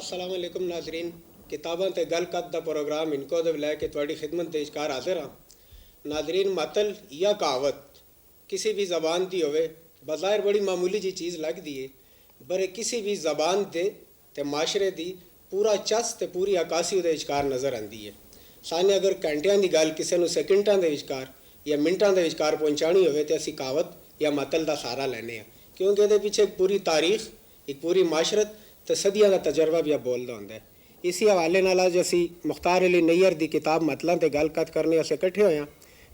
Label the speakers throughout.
Speaker 1: अस्सलाम वालेकुम नाजरीन। किताबां ते गल कद दा प्रोग्राम इनको दे लैके तुहाडी खिदमत दे विचकार हाजिर हाँ। नाजरीन, मतल या कहावत किसी भी ज़बान दी होवे बज़ाहिर बड़ी मामूली जी चीज़ लगदी है, पर किसी भी ज़बान दे ते माशरे दी पूरा चस ते पूरी अकासी उहदे विचकार नज़र आंदी है। साने अगर घंटियां दी गल किसी नूं सैकेंडां दे विचकार या मिंटां दे विचकार पहुँचानी होवे तो असीं कहावत या मतल दा सहारा लैने आ, क्योंकि इहदे पिछे एक पूरी तारीख, एक पूरी माशरत ते सदियां दा तजर्बा भी बोलदा हुंदा है। इसी हवाले नाल अज असीं मुख्तार अली नैयर दी किताब मतलां ते गल कत करने असें इकट्ठे होए हां।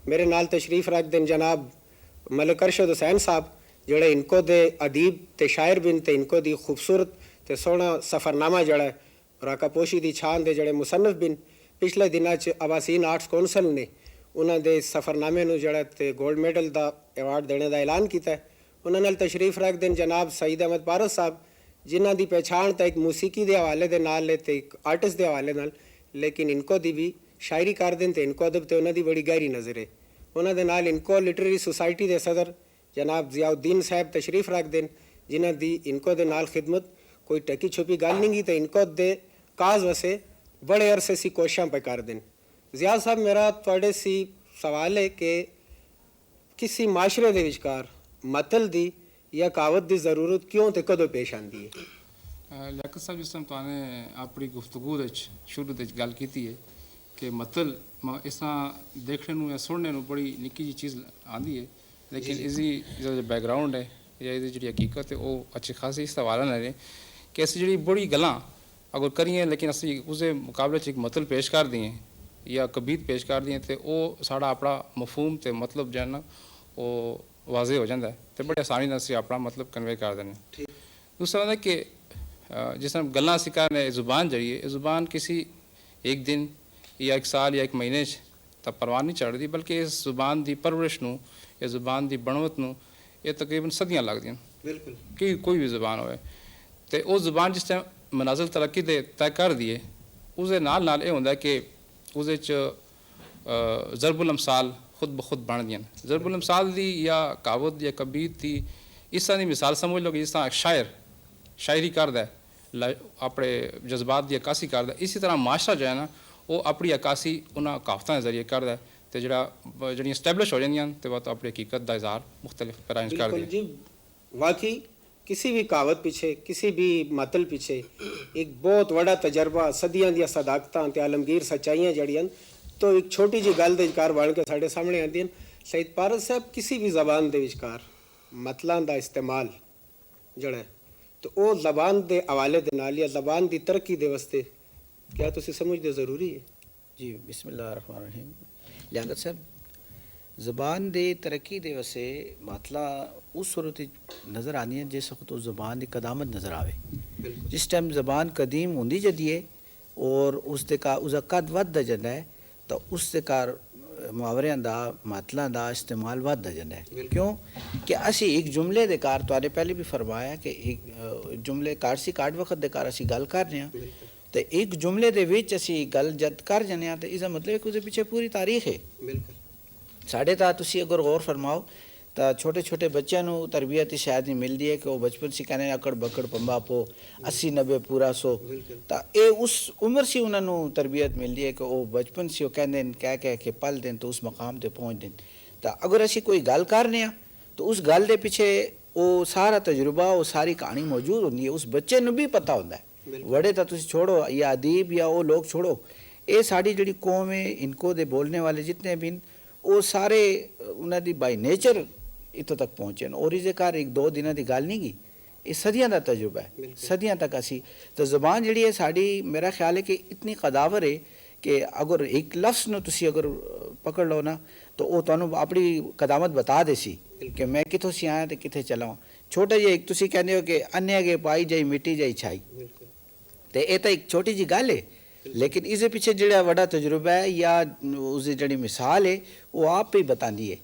Speaker 1: मेरे नाल तशरीफ रखदे न जनाब मलिक अरशद हुसैन साहब, जेह्ड़े इनको दे अदीब ते शायर बिन ते इनको दी खूबसूरत ते सोहना सफ़रनामा जेह्ड़ा है राकापोशी दी छान दे जेह्ड़े मुसन्नफ बिन। पिछले दिनां च आवासीन आर्ट्स कौंसल ने उन्हां दे सफ़रनामे नूं जेह्ड़ा ते गोल्ड मैडल दा अवार्ड देने दा ऐलान कीता है। उन्हां नाल तशरीफ रखदे न जनाब सईद अहमद पारस साहब, जिन्हां दी पहचान तो एक मूसीकी के हवाले दे नाल है ते एक आर्टिस्ट के हवाले नाल, लेकिन इनको दी भी शायरी कर दें तो इनको अदब तो उन्हां दी बड़ी गहरी नज़र है। उन्हां दे नाल इनको लिटरेरी सोसाइटी के सदर जनाब जियाउद्दीन साहब तशरीफ रख दें, जिन्हां दी इनको दे नाल खिदमत कोई टकी छुपी गल नहीं तो इनको दे काज वसे बड़े अरसे सी कोशिशां पे कर दें। जिया साहब, मेरा तुहाडे सी सवाल है कि किसी माशरे दे विचकार मतल दी या कहावत की जरूरत क्यों तो कदों पेश आती है?
Speaker 2: लियाकत साहब, जिस तरह तुमने अपनी गुफ्तगू शुरू गल की है कि मतल इस तरह देखने या सुनने बड़ी निक्की जी चीज़ आती है, लेकिन इसकी जो बैकग्राउंड है या ये जी हकीकत है वो अच्छी खासी इस हवाले नाल है कि अस जी बड़ी गल्लां अगर करिए लेकिन असी उसके मुकाबले एक मतल पेश कर दिए या कबीत पेश कर दिए तो वो साड़ा अपना मफहूम तो मतलब जो है ना वो वाजे हो जाता है तो बड़ी आसानी से अपना मतलब कन्वे कर दें। दूसरा है कि जिस तरह गल्लां असीं कर रहे ज़ुबान जी है, ज़ुबान किसी एक दिन या एक साल या एक महीने तो परवान नहीं चढ़ती, बल्कि इस ज़ुबान की परवरिश नूं या ज़ुबान की बनवत नूं ये तकरीबन सदियाँ लगदियां। बिल्कुल कि कोई भी ज़ुबान होए तो वो ज़ुबान जिस टाइम मनाजिल तरक्की दे तय कर दिए उसदे नाल ये होंदा कि उसदे च ज़रबुल अमसाल खुद ब खुद बन दियां। ज़रबुल अमसाल दी या कहावत या कबीत दी इस तरह की मिसाल समझ लो कि जिस तरह शायर शायरी करदा है, अपने जज्बात की अक्कासी करदा है, इसी तरह माशरा जो है ना वो अपनी अक्कासी उन्होंने कहावतों के जरिए करदा है तो जो स्टैबलिश हो जांदियां तो वह अपनी हकीकत का इजहार मुख्तलिफ पैराइज कर
Speaker 1: जी। वाकई किसी भी कहावत पीछे, किसी भी मतल पीछे एक बहुत बड़ा तजर्बा, सदियां दी सदाकतां ते आलमगीर सच्चाइयां जड़ियां तो एक छोटी जी गल दे विचकार बन के साढ़े सामने आंदियां। सईद पारस साहब, किसी भी ज़बान दे विचकार मतलां दा इस्तेमाल जड़ा है तो वो ज़बान के हवाले दे नाल या ज़बान की तरक्की दे वास्ते क्या तुसीं समझदे ज़रूरी है?
Speaker 3: जी, बिस्मिल्लाहिर्रहमानिर्रहीम। लियाकत साहब, ज़बान की तरक्की दे वास्ते मतला उस सूरत नज़र आनी है जिस वक्त उस ज़बान की कदामत नज़र आवे। जिस टाइम ज़बान कदीम होंदी जदी है और उसका कद वधदा जंदा है तो उसके कार मुहावरियां दा मतलां दा इस्तेमाल वधदा जंदा है। क्यों कि असी एक जुमले दे कार तुहाडे पहले भी फरमाया कि एक जुमले कारसी काट वक्त दे कार असी गल कर रहे हैं तो एक जुमले दे विच असी गल जद कर जाने तो इसका मतलब कि उसके पीछे पूरी तारीख है। साढ़े ता तुसी अगर गौर फरमाओ तो छोटे छोटे बच्चों को तरबियत ही शायद नहीं मिलती है कि वो बचपन से कहने अकड़ बकड़ पंबा पो 80-90 पूरा 100 तो ये उस उम्र से उन्होंने तरबियत मिलती है कि वो बचपन से कहते कह कह के पल दें तो उस मकाम पर पहुँच दें। तो अगर असी कोई गल कर रहे हैं तो उस गल के पीछे वो सारा तजुर्बा वो सारी कहानी मौजूद होती है, उस बच्चे को भी पता होता है। बड़े तो तुम छोड़ो या अदीब या वो लोग छोड़ो, ये साड़ी जी कौम है इनको दे बोलने वाले जितने भी वो सारे उन्होंने बाई नेचर इतों तक पहुँचे और इस कार एक दो दिन की गल नहीं की, ये सदियां का तजुर्बा है। सदियां तक असी तो ज़बान जी है साड़ी, मेरा ख्याल है कि इतनी कदावर है कि अगर एक लफ्ज़ न तुसी अगर पकड़ लो ना तो वो तुहानू अपनी कदामत बता देसी कि मैं कितों से आया तो कितने चला हूँ। छोटा जी एक तुसी कहते हो कि अन्य के पाई जाई मिट्टी जाई छाई, तो ये तो एक छोटी जी गल है, लेकिन इसके पीछे जो बड़ा तजुर्बा है या उसकी जी मिसाल है वो आप ही बताती है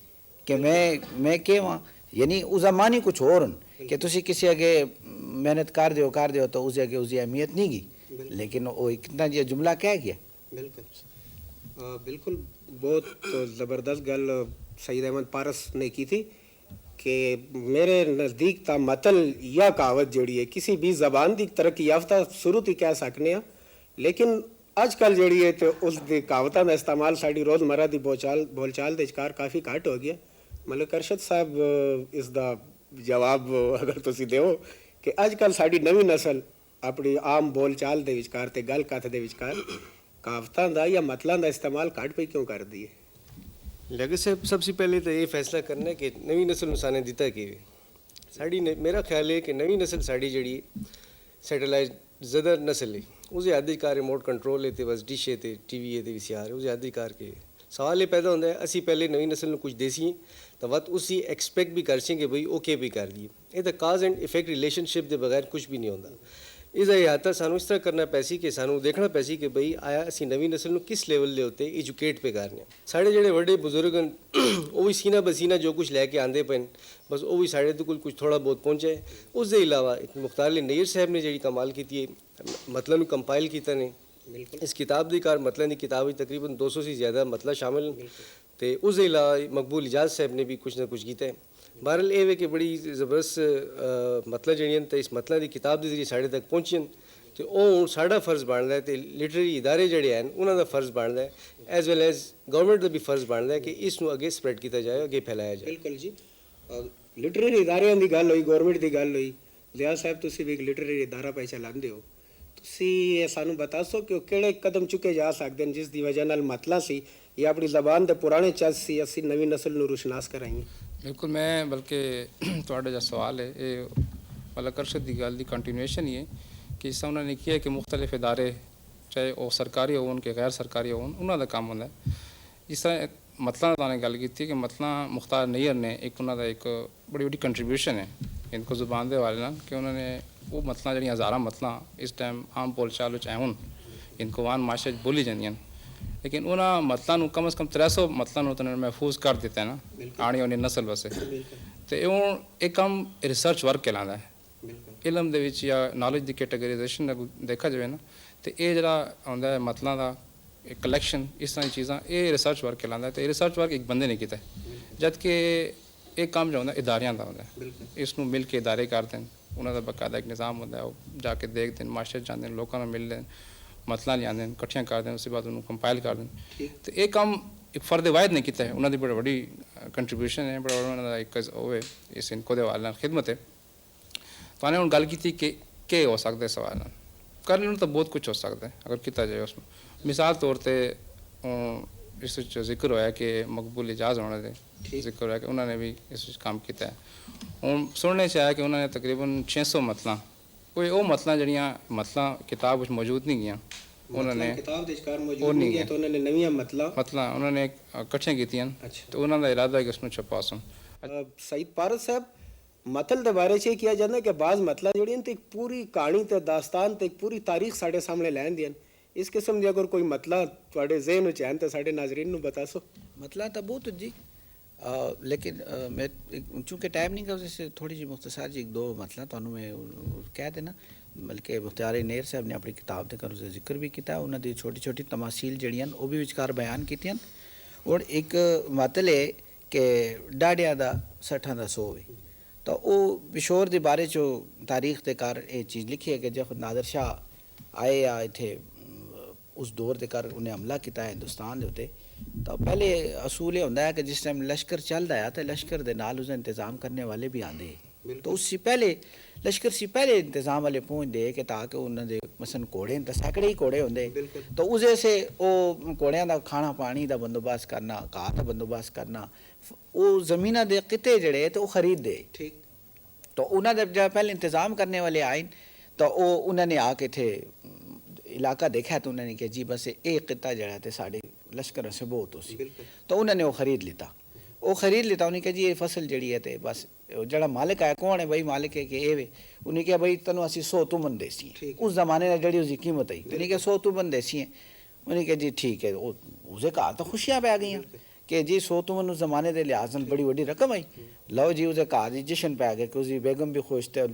Speaker 3: कि मैं क्या वहाँ, यानी उसका मान ही कुछ और कि तुसी किसी अगे मेहनत कर दो तो उस अगे उसकी अहमियत नहीं की, लेकिन वो इतना जो जुमला कह गया।
Speaker 1: बिल्कुल बहुत ज़बरदस्त गल सईद अहमद पारस ने की थी कि मेरे नज़दीक ता मतल या कहावत जड़ी है किसी भी ज़बान की तरक्की याफ्ता शुरू तो कह सकने हैं, लेकिन अजकल जड़ी है तो उस दी कहावतां का इस्तेमाल साड़ी रोज़मर्रा की बोलचाल के विचकार काफ़ी घट हो गया। मलिक अरशद साहब इसका जवाब अगर तुसी देवो कि अजकल साड़ी नवी नस्ल अपनी आम बोलचाल के विचकार ते गल कथ के विचकार कहावतां का या मतलों का इस्तेमाल घट पे क्यों कर दी है?
Speaker 4: लेकिन सबसे पहले तो ये फैसला करना है कि नवी नस्ल ਨੂੰ ਸਾਨੇ ਦਿੱਤਾ ਕੀ ਸਾਡੀ ਮੇਰਾ ਖਿਆਲ ਹੈ ਕਿ ਨਵੀਂ ਨਸਲ ਸਾਡੀ ਜਿਹੜੀ ਸੈਟੇਲਾਈਟ ਜ਼ਦਰ ਨਸਲ ਹੈ ਉਹਦੇ ਅਧਿਕਾਰ ਰਿਮੋਟ ਕੰਟਰੋਲ ਹੈ ਤੇ ਬਸ ਡਿਸ਼ ਹੈ ਤੇ ਟੀਵੀ ਹੈ ਤੇ ਵੀਸੀਆਰ ਉਹਦੇ ਅਧਿਕਾਰ ਕੇ ਸਵਾਲ ਇਹ ਪੈਦਾ ਹੁੰਦਾ ਹੈ ਅਸੀਂ ਪਹਿਲੇ ਨਵੀਂ ਨਸਲ ਨੂੰ ਕੁਝ ਦੇਸੀ ਤਾਂ ਵਤ ਉਸੇ ਐਕਸਪੈਕਟ ਵੀ ਕਰ ਸੀਗੇ ਬਈ ਓਕੇ ਵੀ ਕਰ ਦਈਏ ਇਹ ਤਾਂ ਕਾਜ਼ ਐਂਡ ਇਫੈਕਟ ਰਿਲੇਸ਼ਨਸ਼ਿਪ ਦੇ ਬਗੈਰ ਕੁਝ ਵੀ ਨਹੀਂ ਹੁੰਦਾ। इसका इहाता सानू इस तरह करना पैसी कि सानू देखना पैसी कि बई आया असी नवी नस्ल ਨੂੰ किस लेवल ਦੇ ਉੱਤੇ एजुकेट पे करने साढ़े ਜਿਹੜੇ ਵੱਡੇ ਬਜ਼ੁਰਗ ਹਨ ਉਹ ਵੀ ਸੀਨਾ ਬਸੀਨਾ ਜੋ ਕੁਝ ਲੈ ਕੇ ਆਂਦੇ ਪਏ ਬਸ ਉਹ ਵੀ ਸਾਡੇ ਤੋਂ ਕੁਝ ਥੋੜਾ ਬਹੁਤ ਪਹੁੰਚੇ। ਉਸ ਦੇ ਇਲਾਵਾ ਮੁਖਤਾਰ ਅਲੀ ਨਈਰ ਸਾਹਿਬ ਨੇ ਜਿਹੜੀ ਕਮਾਲ ਕੀਤੀ ਹੈ ਮਤਲਬ ਨੂੰ ਕੰਪਾਈਲ ਕੀਤਾ ਨੇ ਇਸ ਕਿਤਾਬ ਦੀ ਕਾਰ ਮਤਲਬ ਦੀ ਕਿਤਾਬ ਵਿੱਚ ਤਕਰੀਬਨ 200 से ज़्यादा मतलब शामिल ਤੇ ਉਸ ਦੇ ਇਲਾਵਾ ਮਕਬੂਲ ਇਜਾਜ਼ ਸਾਹਿਬ ਨੇ ਵੀ ਕੁਝ ਨਾ ਕੁਝ ਕੀਤਾ ਹੈ। बहरहाल ये कि बड़ी ज़बरदस्त मतलब जड़ियां तो इस मतलब की किताब के जरिए साढ़े तक पहुँचियां तो वह साढ़ा फर्ज बनता है तो लिटरेरी इदारे जड़े हैं उन्होंने फर्ज बनता है एज वेल एज गवर्नमेंट का भी फर्ज बनता है कि इसनों अगे स्प्रैड किया जाए अगे फैलाया जाए।
Speaker 1: बिल्कुल जी लिटरेरी इदारे की गल हुई गवर्नमेंट की गल हुई लिहाज साहब तुसी भी एक लिटरेरी इदारा पे चलाते हो तुसी सानू बता सो कि किहड़े कदम चुके जा सकते हैं जिस दी वजह नाल मतला सी या अपनी ज़बान के पुराने चज सी असी नवी नस्ल नूं रुशनास कराइए।
Speaker 2: बिल्कुल मैं बल्कि थोड़ा जो सवाल है ये मलिक अरशद की गल की कंटिन्यूएशन ही है कि इससे उन्होंने किया कि मुख्तलिफ इदारे चाहे वो सरकारी हो के गैर सरकारी हो उन्होंने काम होंगे इस तरह मतलों का गल की कि मतला मुख्तार नैयर ने एक उन्होंने एक बड़ी बड़ी कंट्रीब्यूशन है इनको जुबान के हवाले कि उन्होंने वो मतला जड़ियाँ हज़ारा मतला इस टाइम आम बोलचाल हूँ इनको वान माशरे बोली जांदियां लेकिन उन्होंने मतलों कम अज़ कम 300 मतलों तो महफूज कर दिता है ना आने वाली नस्ल वास्ते तो एक काम रिसर्च वर्क कहलाता है इलम दे विच या नॉलेज की कैटेगराइजेशन देखा जाए ना तो ये जरा आंदा है मतलों का एक कलैक्शन इस तरह की चीज़ां ये रिसर्च वर्क कहलाता है तो रिसर्च वर्क एक बंदे ने किया जबकि एक काम जो होंदा इदारियां दा होंदा इसनूं मिल के इदारे करते हैं उन्होंने बाकायदा एक निज़ाम होंदा वो जाके देखते हैं माशरे जाते हैं लोगों को मिलते हैं मतला लियाते हैं कट्ठियां करते हैं उसके बाद उन्होंने कंपाइल कर दें तो ये काम एक फर्द वाहिद ने किया है उन्होंने बड़ी बड़ी कंट्रीब्यूशन है बड़ा बड़ा एक वो इस इनको दे वाले खिदमत है तो उन्हें गल की कि हो सकता है सवाल कर लेना तो बहुत कुछ हो सकता है अगर किया जाए उसमें मिसाल तौर पर इस जिक्र होया कि मकबूल इजाज़ होने दे जिक्र होया कि उन्होंने भी इस काम किया है हूँ सुनने से आया कि उन्होंने तकरीबन 600 मतला कोई वो मतला जड़ियाँ मतला किताब मौजूद नहीं गई उन्होंने
Speaker 1: किताब दे विचकार मौजूद नहीं है तो उन्होंने नवीं मतला
Speaker 2: उन्होंने कट्ठियां कीतियां तो उन्होंने इरादा है कि उसमें छपा सुन
Speaker 1: सईद पारस साहब मतल के बारे च किया जाता है कि बाज़ मतला जड़ियां तो एक पूरी कहानी ते दास्तान ते एक पूरी तारीख साढ़े सामने लैन दियां इस किस्म की अगर कोई मतला तुहाडे ज़हन विच है तो साढ़े नाजरीन नूं बता सो।
Speaker 3: मतला तो बहुत जी लेकिन मैं चूँकि टाइम नहीं का वजह से थोड़ी जी मुख्तसर जी एक दो मतला तो मैं कह देना बल्कि मुख्तार नैयर साहब ने अपनी किताब के कर जिक्र भी किया उन्होंने छोटी छोटी तमासील जड़ियाँ वो भी विचकार बयान कीतियां और एक मतल है कि डाढ़िया का 60 का 100 है तो वो पिशोर के बारे चो तारीख के कार ये चीज़ लिखी है कि जब नादर शाह आए या इतने उस दौर के कर उन्हें हमला किया हिंदुस्तान के उत्ते तो पहले असूल ये होंदा है कि जिस टाइम लश्कर चल रहा है तो लश्कर के नाल उसका इंतज़ाम करने वाले भी आते तो उससे पहले लश्कर से पहले इंतज़ाम वाले पहुँचते कि ताकि उन्होंने मसन घोड़े तो सैकड़े ही घोड़े होंगे तो उसे से वो घोड़िया का खाना पानी का बंदोबस्त करना घाह का बंदोबस्त करना वो ज़मीना के किते जड़े तो खरीद दे
Speaker 1: ठीक
Speaker 3: तो उन्होंने जब पहले इंतज़ाम करने वाले आए तो वो उन्होंने आके थे इलाका देखा तो उन्होंने कहा जी बस एक किता जड़ा तो साढ़े लश्कर से बहुत हो सी तो उन्होंने वो खरीद लेता उन्हें कहा जी ये फसल जड़ी है तो बस जड़ा मालिक है कौन है भाई मालिक है कि ये उन्हें कहा भाई तेन असी 100 तुमन देसी उस जमाने में जड़ी उसकी कीमत आई उन्हें कहा 100 तुमन देसी है उन्हें कहा जी ठीक है उसे कहा तो खुशियाँ पै गई कि जी 100 तुमन उस जमाने के लिहाज में बड़ी बड़ी रकम आई लो जी उसे कहा जी जश्न पै गए कि उसकी बेगम भी खुश थे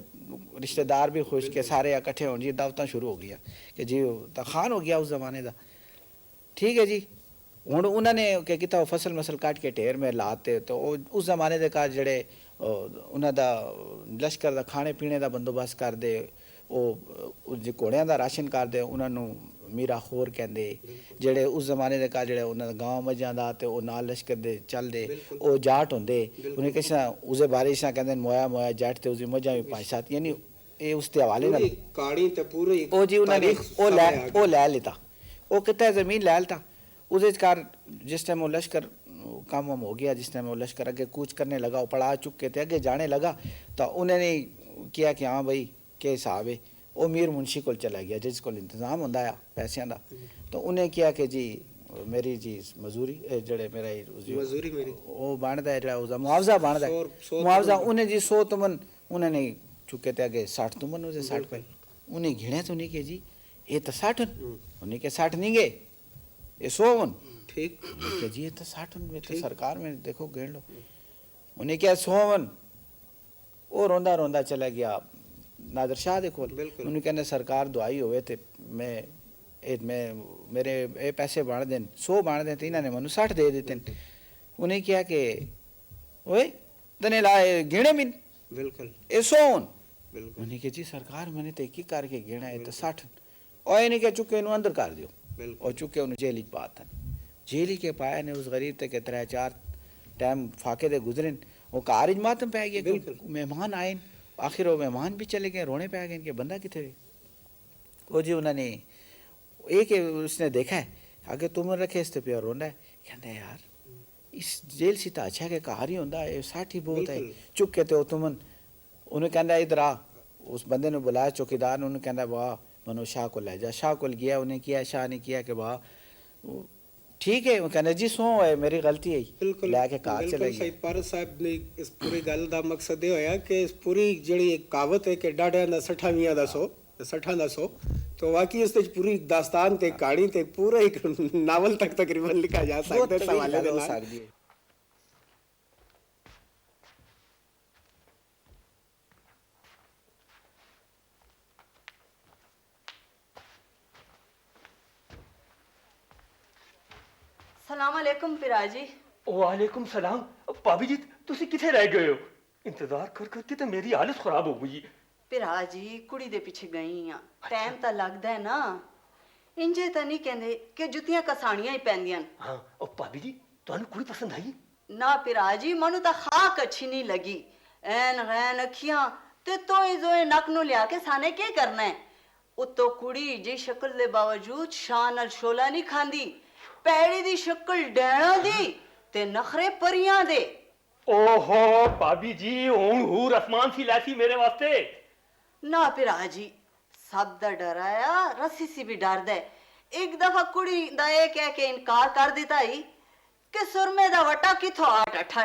Speaker 3: रिश्तेदार भी खुश के सारे इकट्ठे हो जी दावत शुरू हो गया कि जी तो खान हो गया उस जमाने का ठीक है जी हूँ उन्होंने क्या किया फसल मसल काट के ढेर में लाते तो उस जमाने के कार जड़े ਉਹਨਾਂ ਦਾ ਲਸ਼ਕਰ ਦਾ ਖਾਣੇ ਪੀਣੇ ਦਾ ਬੰਦੋਬਸਤ ਕਰਦੇ, ਉਹ ਜੇ ਘੋੜਿਆਂ ਦਾ ਰਾਸ਼ਨ ਕਰਦੇ ਉਹਨਾਂ ਨੂੰ ਮੀਰਾ ਖੋਰ ਕਹਿੰਦੇ। ਜਿਹੜੇ ਉਸ ਜ਼ਮਾਨੇ ਦੇ ਜਿਹੜੇ ਉਹਨਾਂ ਦਾ ਗਾਂਵ ਮੱਝਾਂ ਦਾ ਤੇ ਉਹ ਨਾਲ ਲਸ਼ਕਰ ਦੇ ਚੱਲਦੇ ਉਹ ਜਾਟ ਹੁੰਦੇ। ਉਹਨੇ ਕਿਸ ਤਰ੍ਹਾਂ ਉਸਦੇ ਬਾਰੇ ਇਸ ਤਰ੍ਹਾਂ ਕਹਿੰਦੇ ਮੋਇਆ ਮੋਇਆ ਜੱਟ ਤੇ ਉਸਦੀ ਮੱਝਾਂ ਵੀ ਪਾਸ਼ਾਤ, ਯਾਨੀ ਇਹ ਉਸ ਦੇ ਹਵਾਲੇ ਨਾਲ
Speaker 1: ਕਾੜੀ ਤੇ ਪੂਰੀ
Speaker 3: ਉਹ ਜੀ ਉਹਨਾਂ ਨੇ ਉਹ ਲੈ ਲਿੱਤਾ। ਉਹ ਕਿਤੇ ਜ਼ਮੀਨ ਲੈ ਲਿੱਤਾ ਉਹਦੇ ਕਾਰ। जिस टाइम वो लश्कर काम वाम हो गया, जिस टाइम वो लश्कर अगे कूच करने लगा, वो पढ़ा चुक के थे अगे जाने लगा, तो उन्होंने किया कि हाँ भाई के हिसाब है। वो मीर मुंशी को चला गया जिस को इंतजाम होंदा है पैसों का, तो उन्हें किया कि जी मेरी जी मजूरी जड़े मेरा
Speaker 1: मजूरी मेरी
Speaker 3: वो बनता है जरा उसका मुआवजा बनता है, मुआवजा उन्हें जी 100 तुमन उन्होंने चुके थे अगे 60 तुमन उसे 60 पे उन्हें घिने तो नहीं के जी ये तो 60 उन्हें के 60 नहीं गए ये 100
Speaker 1: ठीक
Speaker 3: के जी ये तो 60 में तो सरकार में देखो गिन लो। उन्हें क्या 100 वो रोंदा रोंदा चला गया नादर शाह दे कोल। उन्हें कहने सरकार दुआई होवे ते मैं मेरे ये पैसे बांट देन 100 बांट दें तो इन्होंने मनु 60 दे देते। उन्हें क्या कि ओए तने लाए गिने मिन
Speaker 1: बिल्कुल
Speaker 3: ये 100 उन्हें के जी सरकार मैंने तो एक ही करके गिना है तो 60 और इन्हें क्या चुके इन्हों अंदर कर दियो और चुके उन्हें जेल पाता जेल के पाया ने उस गरीब तक 3-4 टाइम फाके दे गुजरे। वो कारज मातम पै गया, मेहमान आए, आखिर वो मेहमान भी चले गए, रोने पै गए इनके बंदा कितने। वो जी उन्होंने एक उसने देखा है आगे तुम रखे इस पे रोना है, कहते यार इस जेल से तो अच्छा के कार ही होंदा है 60 ही बहुत है। चुप के तो तुमन उन्हें कहना इधर आ, उस बंदे ने बुलाया चौकीदार ने, उन्हें कहना वाह मनो शाह को ले जा। शाह को गया, उन्हें किया, शाह ने किया कि वाह ठीक है, वो कहना जी 100 है मेरी गलती है,
Speaker 1: बिल्कुल
Speaker 3: लेके कार चले गए।
Speaker 1: सईद पारस साहब ने इस पूरी गल का मकसद ये होया कि इस पूरी जिहड़ी एक कहावत है कि डाढ़ियां दा 60 मियां दा 100 60 दा 100, तो वाकई उस पूरी दास्तान ते कहानी ते पूरा एक नावल तक तकरीबन लिखा जा सकता है सवाले दे नाल।
Speaker 5: सलाम अलैकुम पिरा जी।
Speaker 6: वालेकुम सलाम। भाभी जी तुसी किथे रह गए हो? इंतजार कर करके तो मेरी हालत खराब हो गई।
Speaker 5: पिरा जी कुड़ी दे पीछे गई हाँ, टाइम तो लगता है ना, इंजे तो नहीं कहते कि जुतियां कसानियां ही पैंदियां।
Speaker 6: हाँ और भाभी जी तुहानू कुड़ी पसंद आई?
Speaker 5: ना पिरा जी मनु तो खाक अच्छी नहीं लगी, ऐन गैन अखियां ते तोए जोए नक नू लिया के साने क्या करना है। उत्तो कुड़ी जी शक्ल दे बावजूद शान नाल शोला नहीं खांदी, पैड़ी दी शक्ल डैणा दी ते नखरे परियां दे।
Speaker 6: ओहो भाभी जी हुण हूर आसमान सी लैसी मेरे वास्ते।
Speaker 5: ना पिरा जी सब दा डराया रस्सी सी भी डर दे। एक दफा कुड़ी दा ये कह के इनकार कर दिता ही कि सुरमे दा वटा किथों आ टठा।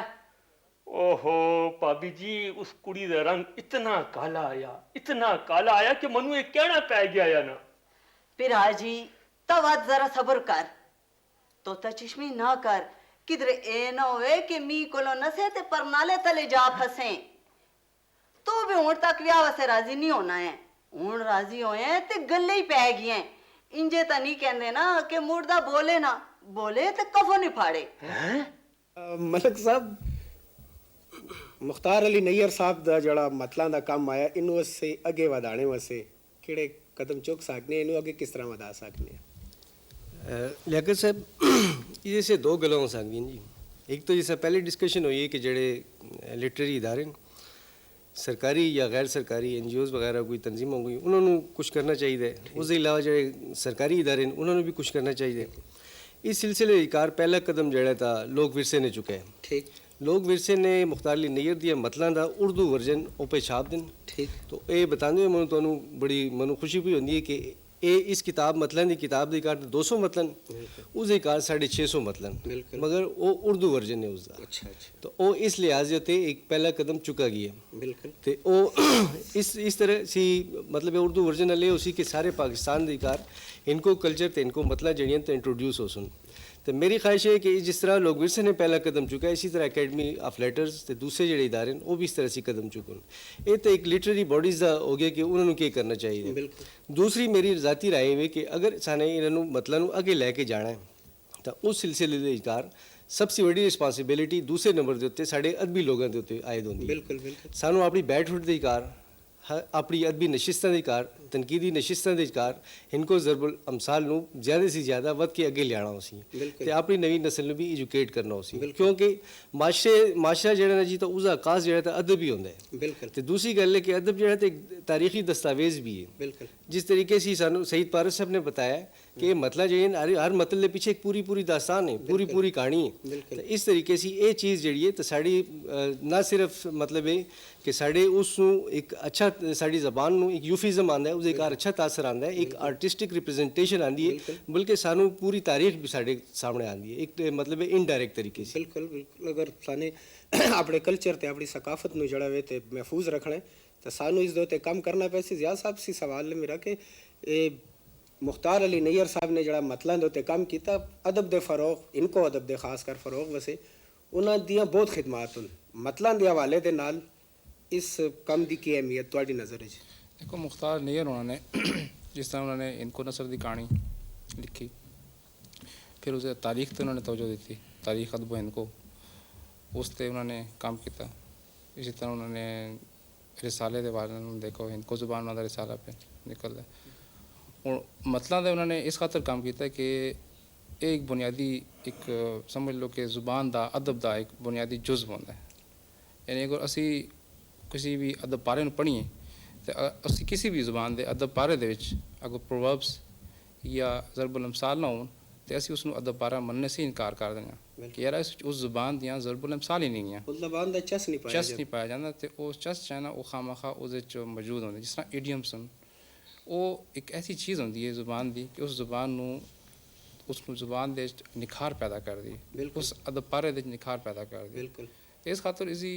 Speaker 6: ओहो भाभी जी उस कुड़ी दा रंग इतना काला आया कि मनु ये कहना पै गया या ना।
Speaker 5: पिरा जी तवा जरा सब्र कर, तो चश्मी ना कर, किधरे ए ना होए कि मी कोलो नसे ते परनाले तले जा फसे। तू भी हुण तक विआह वास्ते राजी नहीं होना है, हुण राजी होए ते गल्ले ही पै गई हैं। इंजे तो नहीं कहंदे ना कि मुर्दा बोले ना बोले ते कफो नहीं फाड़े।
Speaker 1: मलक साहब मुख्तार अली नैयर साहब दा जड़ा मतलां दा काम आया, इनू उससे अगे वधाने वास्ते किहड़े कदम चुक सकने, इनू अगे किस तरह वधा सकने?
Speaker 4: लियाकत साहब ये से दो गल्लां हो सकदियां जी। एक तो जैसा पहले डिस्कशन हुई है कि जड़े लिटरेरी इदारे सरकारी या गैर सरकारी NGOs वगैरह कोई तंजीम हो गई उन्होंने कुछ करना चाहिए, उसके अलावा जो सरकारी इदारे उन्होंने भी कुछ करना चाहिए। इस सिलसिले कार पहला कदम जड़ा था लोक विरसे ने चुका है।
Speaker 1: ठीक,
Speaker 4: लोक विरसे ने मुख्तार अली नैयर दिया मतलां दा उर्दू वर्जन ओपे छाप दिन।
Speaker 1: ठीक,
Speaker 4: तो ये बताते हुए मैं बड़ी मनु खुशी भी होती है कि ये इस किताब मतलन की किताब दी कार 200 मतलन उसकी कार 650 मतलन, मगर वो उर्दू वर्जन है उसका।
Speaker 1: अच्छा अच्छा,
Speaker 4: तो वो इस लिहाज से एक पहला कदम चुका गया।
Speaker 1: बिल्कुल,
Speaker 4: तो वो इस तरह सी मतलब उर्दू वर्जन ले उसी के सारे पाकिस्तान दी कार इनको कल्चर तो इनको मतलब जड़ियाँ तो इंट्रोड्यूस हो सुन। तो मेरी ख्वाहिश है कि जिस तरह लोक विरसे ने पहला कदम चुका है, इसी तरह अकेडमी ऑफ लेटर्स तो दूसरे जोड़े इदारे वो भी इस तरह से कदम चुकन। ये तो एक लिटरेरी बॉडीज़ का हो गया कि उन्होंने क्या करना चाहिए। दूसरी मेरी ज़ाती राय है कि अगर साने इन्होंने मतलब अगे लैके जाना है तो उस सिलसिले कार सबसे बड़ी रिस्पांसिबिलिटी दूसरे नंबर ਦੇ ਉੱਤੇ ਸਾਡੇ ਅਦਬੀ ਲੋਕਾਂ ਦੇ ਉੱਤੇ ਆਇਦ ਹੁੰਦੀ ਹੈ।
Speaker 1: ਬਿਲਕੁਲ ਬਿਲਕੁਲ
Speaker 4: ਸਾਨੂੰ ਆਪਣੀ ਬੈਠ ਉੱਠ ਦੇ ਕਾਰ ਆਪਣੀ ਅਦਬੀ ਨਸ਼ਿਸਤਾਂ ਦੇ ਕਾਰ ਤਨਕੀਦੀ ਨਸ਼ਿਸਤਾਂ ਦੇ ਕਾਰ ਇਨਕੋ ਜ਼ਰਬੁਲ ਅਮਸਾਲ ਨੂੰ ਜ਼ਿਆਦਾ ਸੇ ਜ਼ਿਆਦਾ ਵੱਧ ਕੇ ਅੱਗੇ ਲਿਆਉਣਾ ਸੀ ਤੇ ਆਪਣੀ ਨਵੀਂ ਨਸਲ ਨੂੰ ਵੀ ਐਜੂਕੇਟ ਕਰਨਾ ਸੀ ਕਿਉਂਕਿ ਮਾਸ਼ਰਾ ਜਿਹੜਾ ਨਾ ਜੀ ਤਾਂ ਉਸਦਾ ਆਕਾਸ਼ ਜਿਹੜਾ ਤਾਂ ਅਦਬ ਹੀ ਹੁੰਦਾ ਹੈ।
Speaker 1: ਬਿਲਕੁਲ
Speaker 4: ਤੇ ਦੂਸਰੀ ਗੱਲ ਹੈ ਕਿ ਅਦਬ ਜਿਹੜਾ ਤੇ ਤਾਰੀਖੀ ਦਸਤਾਵੇਜ਼ ਵੀ ਹੈ।
Speaker 1: ਬਿਲकुल
Speaker 4: जिस तरीके से ਸਾਨੂੰ सईद पारस साहब ने बताया कि ये मतलब जो है हर मतलब के पीछे एक पूरी दास्तान है, पूरी कहानी है। तो इस तरीके से ये चीज़ जी है तो साड़ी ना सिर्फ मतलब है कि साढ़े उस एक अच्छा साड़ी ज़बान ਨੂੰ एक यूफिज़म आंदा है, उसके कार अच्छा तासर आंदा है, एक आर्टिस्टिक रिप्रेजेंटेशन आंदी है, बल्कि सानू पूरी तारीख भी साढ़े सामने आंदी है एक मतलब इनडायरेक्ट तरीके से।
Speaker 1: बिल्कुल बिल्कुल अगर साने अपने कल्चर ते अपनी सकाफत ਨੂੰ ਜਿਹੜਾ ਵੇ ਤੇ महफूज रखना है तो सानू इस दो ते काम करना पैसे ज़िया साहब सी सवाल है मेरा कि मुख्तार अली नैयर साहब ने जड़ा मतलों के उत्ते काम किया अदब के फरोग इनको अदब के खास कर फरोग वैसे उन्होंने दियाँ बहुत खिदमात हैं मतलों के हवाले के नाल इस काम की की अहमियत तुहाडी नज़र है?
Speaker 2: देखो मुख्तार नैयर उन्होंने जिस तरह उन्होंने इनको नसर की कहानी लिखी, फिर उसे तारीख तो उन्होंने तवज्जो दी थी, तारीख अदब इनको उस पर उन्होंने काम किया। इसी तरह उन्होंने रिसाले के बारे में देखो इनको ज़ुबान वाला रिसाला पे निकल है और मतलब उन्होंने इस खातर काम किया कि एक बुनियादी एक समझ लो कि ज़ुबान दा अदब दा एक बुनियादी जुज़्व होंदा है। यानी अगर असी किसी भी अदब पारे में पढ़िए तो असी किसी भी ज़ुबान के अदब पारे दे विच अगर प्रोवर्ब्स या ज़रबुल अमसाल ना हो तो असी उसनू अदब पारा मनने से इनकार कर देना कि यार उस ज़ुबान दियाँ ज़रबुल अमसाल ही नहीं है,
Speaker 1: उस ज़बान दा चस नहीं पाया
Speaker 2: चस नहीं पाया जाता तो वो चस है ना वो खामखा उसदे मौजूद होंगे। जिस तरह इडियम्स हैं वो एक ऐसी चीज़ होंगी है ज़ुबान की कि उस ज़ुबान नू उसनू ज़ुबान दे निखार पैदा कर दी, उस अदब पारे दे निखार पैदा कर दी।
Speaker 1: बिल्कुल
Speaker 2: इस खातर इसी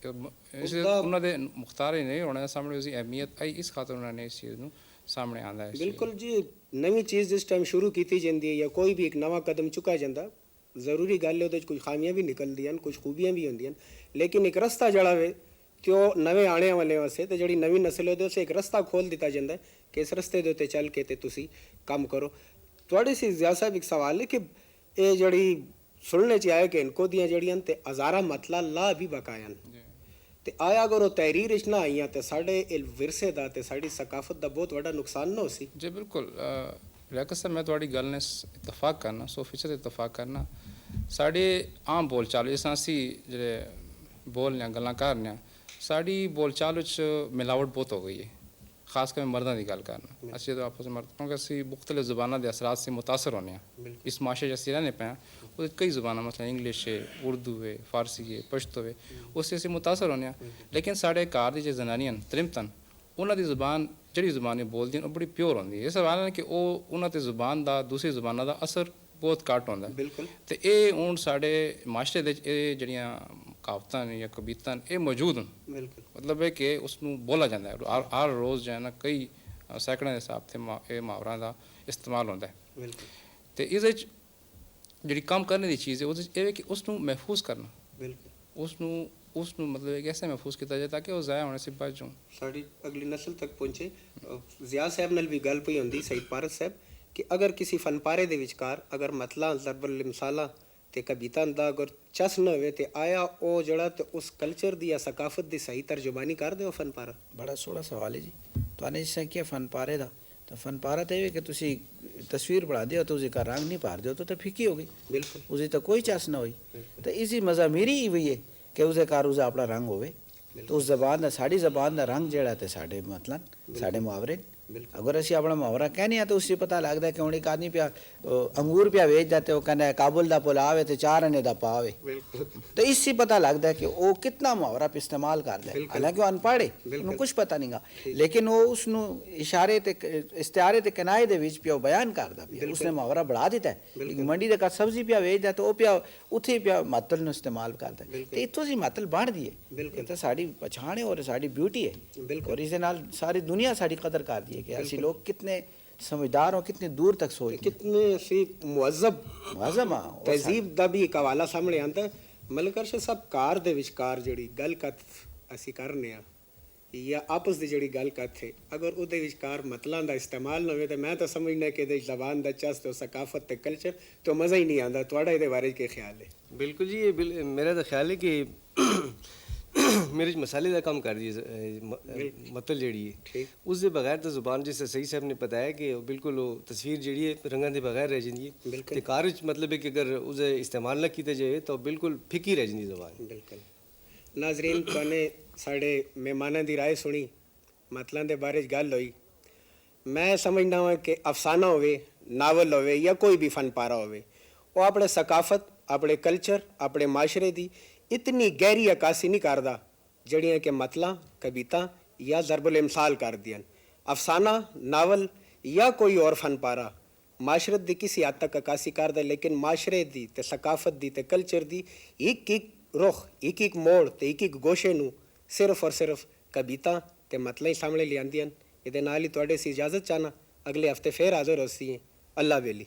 Speaker 2: उन्होंने मुख्तार ही नहीं होने सामने उसकी अहमियत आई, इस खातर उन्होंने इस चीज़ नू सामने आंदा है।
Speaker 1: बिल्कुल जी नवी चीज़ जिस टाइम शुरू की जाती है या कोई भी एक नवा कदम चुका जाता ज़रूरी गल है कुछ खामियां भी निकलती हैं कुछ खूबियां भी होंदियां लेकिन एक रस्ता जड़ा वे तो नवे आने वाले वास्ते तो जी नवी नस्ल है उसे एक रस्ता खोल दिता जाता है कि इस रस्ते के उत्ते चल के तुसी काम करो। थोड़ी सी ज़िया साहब एक सवाल है कि ये जड़ी सुनने च आया कि इनको दियाँ जड़ियां ते हज़ारा मतला ला भी बकाया ते आया अगर वो तहरीर च ना आईयां तो साढ़े विरसे का तो साड़ी सकाफत का बहुत बड़ा नुकसान ना हो सी।
Speaker 2: जी बिल्कुल लियाकत साहब मैं थोड़ी गल ने इतफाक करना 100% इतफाक करना। साढ़े आम बोल चाल जिस असी जे बोलने गल्लां करने साड़ी बोल चाल मिलावट बहुत हो गई है, खासकर मैं मर्दों की गल करना असं तो आपस में मर्द क्योंकि असी मुख्तलिफ ज़ुबानों के असरात से मुतासर होने इस माशरे असी रहने पे वो कई ज़ुबान मतलब इंग्लिश है, उर्दू है, फारसी है, पश्तो है, उससे असी मुतासर होने लेकिन साढ़े घर की जो जनानियां त्रिमतन उन्होंने ज़ुबान जी ज़ुबान बोलती हैं बड़ी प्योर होंगी। इस सवाल है कि उन्होंंने ज़ुबान का दूसरी ज़ुबानों का असर बहुत घट होंदा
Speaker 1: बिल्कुल
Speaker 2: तो ये हूँ साढ़े माशरे जड़ियाँ कहावतां या कवितां ये मौजूद हैं।
Speaker 1: बिल्कुल
Speaker 2: मतलब है कि उसनू बोला जाता है हर रोज़ जो है ना कई सैकड़ों के हिसाब से मुहावरा का इस्तेमाल होता है।
Speaker 1: बिल्कुल
Speaker 2: तो इस जी काम करने की चीज़ है वो कि उसनू महफूज करना
Speaker 1: बिल्कुल
Speaker 2: उसनू मतलब है कि ऐसे महफूज किया जाए ताकि वो ज़ाया होने से बच जाऊँ
Speaker 1: साड़ी अगली नस्ल तक पहुँचे। ज़िया साहब नाल भी गल पई होंदी सईद पारस साहब कि अगर किसी फनपारे दे विचकार अगर मतला ज़रबुल मिसाला ते कविता दा अगर चस न होवे ते आया ओ जड़ा ते उस कल्चर दी या सकाफत दी सही तर्जुमानी कर दे फनपारा।
Speaker 3: बड़ा सोहना सवाल है जी तो जिस तरह किया फनपारे का तो फनपारा तो ये कि तुसी तस्वीर बढ़ा दियो तो उसका रंग नहीं पार दियो तो फीकी हो गई,
Speaker 1: बिल्कुल
Speaker 3: उसकी तो कोई चस ना हुई। तो इसी मज़ामीरी ही हुई है कि उसके कार उसका अपना रंग होवे तो उस जबान का साड़ी जबान का रंग जड़ा तो साढ़े मतलब साढ़े मुहावरे अगर असी अपना मुहावरा कहने तो उससे पता लगता है कि हूँ एक आदमी पिया अंगूर पिया वेच जाते वो कहना काबुल का पुल आवे तो 4 आने का पावे तो इससे पता लगता है कि वो कितना मुहावरा पे इस्तेमाल करता है। हालांकि वो अनपढ़ है उन्हें कुछ पता नहीं गा लेकिन वो उसनू इशारे ते इश्तिहारे ते किनाए दे विच पिया बयान करता पिया उसने मुहावरा बढ़ा दिता है। मंडी के सब्जी पिया वेचता तो वह पिया उत्थे पिया मतल न इस्तेमाल करता है तो इतों सी मतल बन दी है तो साड़ी पछाण है और साड़ी ब्यूटी है और इस सारी दुनिया साड़ी कदर कर दी है कि ऐसे लोग कितने समझदार हो कितने दूर तक सोचते
Speaker 1: कितने सी मुअज़्ज़ब तहजीब दा भी एक हवाला सामने आंदा है। मलक अर्शद साहब कार दे विचकार जड़ी गल कत असी करने आ ਜਾਂ ਆਪਸ ਦੀ ਜਿਹੜੀ ਗੱਲ ਕਰਥੇ ਅਗਰ ਉਹਦੇ ਵਿਚਕਾਰ ਮਤਲਾਂ ਦਾ ਇਸਤੇਮਾਲ ਨਾ ਹੋਵੇ ਤਾਂ ਮੈਂ ਤਾਂ ਸਮਝਦਾ ਕਿ ਇਹਦੇ ਜ਼ਬਾਨ ਦਾ ਚਸ ਤੇ ਸਕਾਫਤ ਤੇ ਕਲਚਰ ਤੋਂ ਮਜ਼ਾ ਹੀ ਨਹੀਂ ਆਉਂਦਾ। ਤੁਹਾਡਾ ਇਹਦੇ ਬਾਰੇ ਕੀ ਖਿਆਲ ਹੈ?
Speaker 4: बिल्कुल जी, ये मेरा तो ख्याल है कि मेरे च मसाले का कम कर दिए मतल जी है
Speaker 1: ठीक।
Speaker 4: उसके बगैर तो जुबान जिस सही साहब ने बताया कि बिल्कुल वो तस्वीर जी है रंगों के बगैर रह जाती है।
Speaker 1: बिल्कुल।
Speaker 4: ते कार च मतलब है कि अगर उसे इस्तेमाल ना किया जाए तो बिल्कुल फिकी रह जाती जुबान।
Speaker 1: बिल्कुल। नाजरीन तुमने साढ़े मेहमानों की राय सुनी, मतलों के बारे गल हुई। मैं समझना वा कि अफसाना होवे, नावल होवे या कोई भी फन पारा होवे, वो अपने सकाफत, अपने कल्चर, अपने माशरे की इतनी गहरी अक्कासी नहीं करता जड़ियाँ कि मतलां, कविता या ज़रबुल इमसाल कर दियां। अफसाना, नावल या कोई और फन पारा माशरत की किसी हद तक अक्कासी करता, लेकिन माशरे की ते सकाफत की ते कल्चर की एक एक रुख, एक एक मोड़ ते एक एक गोशे नूं सिर्फ और सिर्फ कविता ते मतलां ही सामने लियांदियां। इहदे नाल ही तुहाडे सी इजाज़त चाहना, अगले हफ्ते फिर हाज़र होसी। अल्लाह बेली।